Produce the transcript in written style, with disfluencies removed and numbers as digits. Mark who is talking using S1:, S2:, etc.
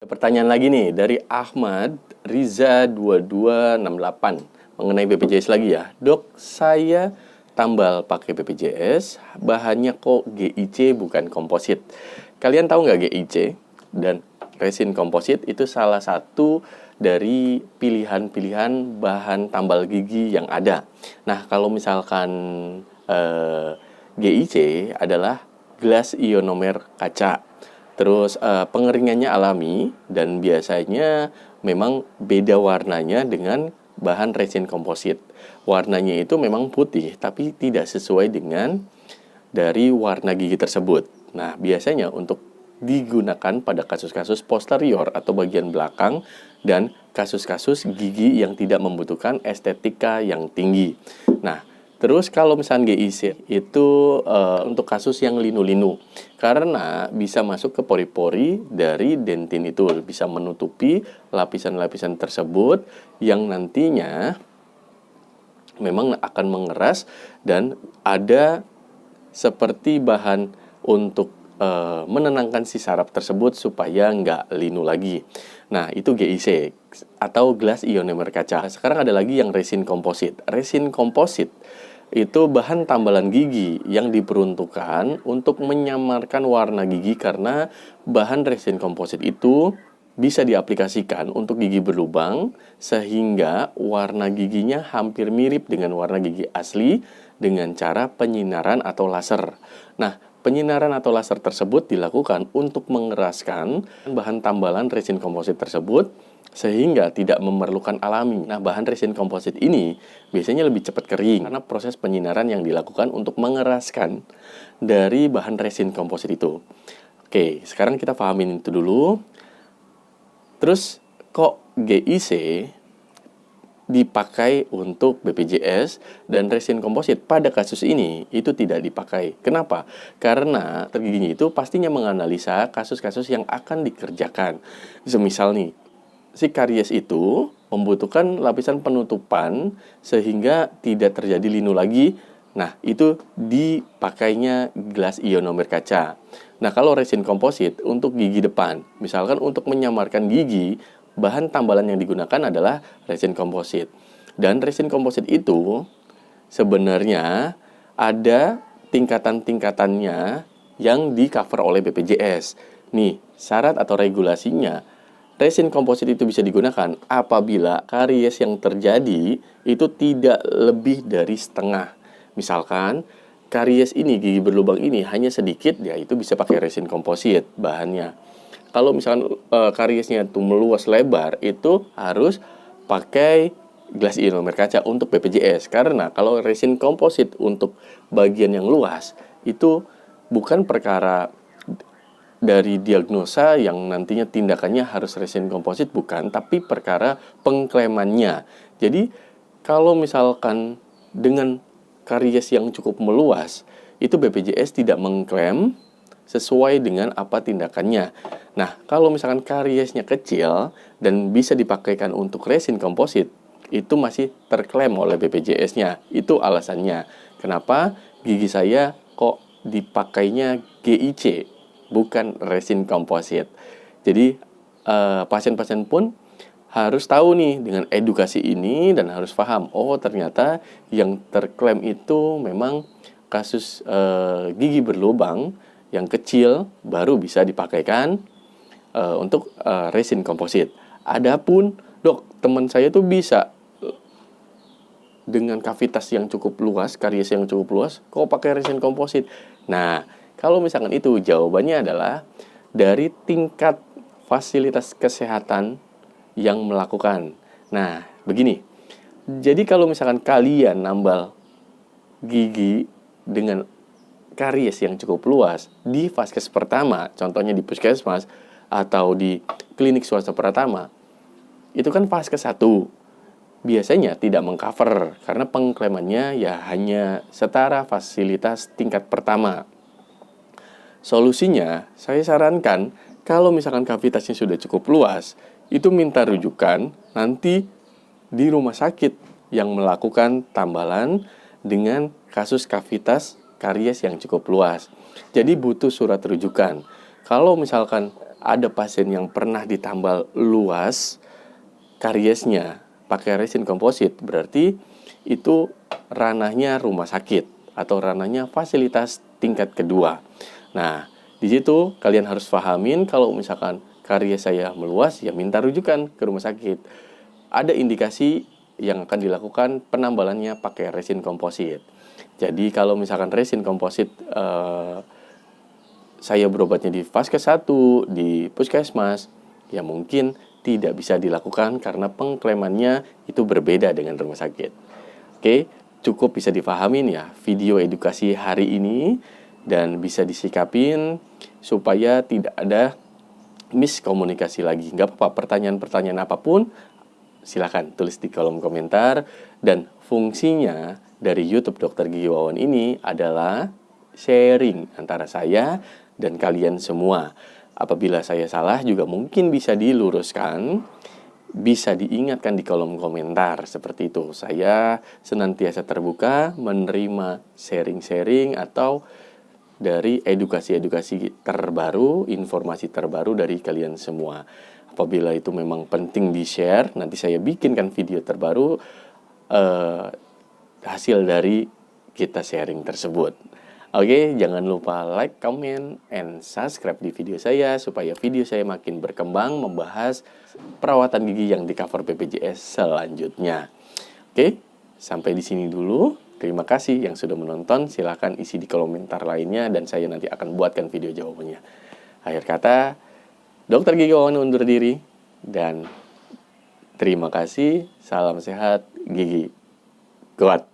S1: Pertanyaan lagi nih dari Ahmad Riza 2268 mengenai BPJS lagi ya. Dok, saya tambal pakai BPJS, bahannya kok GIC bukan komposit. Kalian tahu nggak GIC? Dan resin komposit itu salah satu dari pilihan-pilihan bahan tambal gigi yang ada. Nah, kalau misalkan GIC adalah gelas ionomer kaca. Terus pengeringannya alami dan biasanya memang beda warnanya dengan bahan resin komposit. Warnanya itu memang putih tapi tidak sesuai dengan dari warna gigi tersebut. Nah, biasanya untuk digunakan pada kasus-kasus posterior atau bagian belakang dan kasus-kasus gigi yang tidak membutuhkan estetika yang tinggi. Nah, terus kalau misalnya GIC itu untuk kasus yang linu-linu, karena bisa masuk ke pori-pori dari dentin itu, bisa menutupi lapisan-lapisan tersebut yang nantinya memang akan mengeras dan ada seperti bahan untuk menenangkan si saraf tersebut supaya nggak linu lagi. Nah, itu GIC atau gelas ionomer kaca. Sekarang ada lagi yang resin komposit. Resin komposit itu bahan tambalan gigi yang diperuntukkan untuk menyamarkan warna gigi karena bahan resin komposit itu bisa diaplikasikan untuk gigi berlubang sehingga warna giginya hampir mirip dengan warna gigi asli dengan cara penyinaran atau laser. Nah, penyinaran atau laser tersebut dilakukan untuk mengeraskan bahan tambalan resin komposit tersebut sehingga tidak memerlukan alami. Nah, bahan resin komposit ini biasanya lebih cepat kering karena proses penyinaran yang dilakukan untuk mengeraskan dari bahan resin komposit itu. Oke, sekarang kita pahamin itu dulu. Terus, kok GIC dipakai untuk BPJS dan resin komposit pada kasus ini itu tidak dipakai. Kenapa? Karena giginya itu pastinya menganalisa kasus-kasus yang akan dikerjakan. Semisal nih, si karies itu membutuhkan lapisan penutupan sehingga tidak terjadi linu lagi. Nah, itu dipakainya gelas ionomer kaca. Nah, kalau resin komposit untuk gigi depan, misalkan untuk menyamarkan gigi, bahan tambalan yang digunakan adalah resin komposit. Dan resin komposit itu sebenarnya ada tingkatan-tingkatannya yang di-cover oleh BPJS. Nih, syarat atau regulasinya, resin komposit itu bisa digunakan apabila karies yang terjadi itu tidak lebih dari setengah. Misalkan karies ini, gigi berlubang ini hanya sedikit, ya itu bisa pakai resin komposit bahannya. Kalau misalkan kariesnya itu meluas lebar, itu harus pakai gelas ionomer kaca untuk BPJS. Karena kalau resin komposit untuk bagian yang luas, itu bukan perkara dari diagnosa yang nantinya tindakannya harus resin komposit, bukan, tapi perkara pengklaimannya. Jadi kalau misalkan dengan karies yang cukup meluas, itu BPJS tidak mengklaim sesuai dengan apa tindakannya. Nah, kalau misalkan kariesnya kecil dan bisa dipakaikan untuk resin komposit, itu masih terklaim oleh BPJS-nya. Itu alasannya. Kenapa gigi saya kok dipakainya GIC, bukan resin komposit. Jadi, pasien-pasien pun harus tahu nih dengan edukasi ini dan harus paham, oh ternyata yang terklaim itu memang kasus gigi berlubang yang kecil baru bisa dipakaikan untuk resin komposit. Adapun, dok, teman saya tuh bisa dengan kavitas yang cukup luas, karies yang cukup luas, kok pakai resin komposit? Nah, kalau misalkan itu jawabannya adalah dari tingkat fasilitas kesehatan yang melakukan. Nah, begini. Jadi kalau misalkan kalian nambal gigi dengan karies yang cukup luas di vaskes pertama, contohnya di puskesmas atau di klinik swasta pertama, itu kan vaskes 1. Biasanya tidak mengcover karena pengklaimannya ya hanya setara fasilitas tingkat pertama. Solusinya, saya sarankan kalau misalkan kavitasnya sudah cukup luas, itu minta rujukan nanti di rumah sakit yang melakukan tambalan dengan kasus kavitas karies yang cukup luas. Jadi butuh surat rujukan. Kalau misalkan ada pasien yang pernah ditambal luas kariesnya pakai resin komposit, berarti itu ranahnya rumah sakit atau ranahnya fasilitas tingkat kedua. Nah, di situ kalian harus pahamin kalau misalkan karies saya meluas, ya minta rujukan ke rumah sakit. Ada indikasi yang akan dilakukan penambalannya pakai resin komposit. Jadi kalau misalkan resin komposit saya berobatnya di Vaskes 1, di Puskesmas, ya mungkin tidak bisa dilakukan karena pengklaimannya itu berbeda dengan rumah sakit. Oke, cukup bisa dipahamin ya video edukasi hari ini dan bisa disikapin supaya tidak ada miskomunikasi lagi. Nggak apa-apa, pertanyaan-pertanyaan apapun silakan tulis di kolom komentar. Dan fungsinya dari YouTube Dr. Gigi Wawan ini adalah sharing antara saya dan kalian semua. Apabila saya salah juga mungkin bisa diluruskan, bisa diingatkan di kolom komentar seperti itu. Saya senantiasa terbuka menerima sharing-sharing atau dari edukasi-edukasi terbaru, informasi terbaru dari kalian semua. Apabila itu memang penting di-share, nanti saya bikinkan video terbaru hasil dari kita sharing tersebut. Oke, jangan lupa like, comment, and subscribe di video saya supaya video saya makin berkembang membahas perawatan gigi yang di cover BPJS selanjutnya. Oke, sampai di sini dulu. Terima kasih yang sudah menonton. Silahkan isi di komentar lainnya dan saya nanti akan buatkan video jawabannya. Akhir kata, Dr. Gigi Wawan undur diri dan terima kasih. Salam sehat, gigi kuat.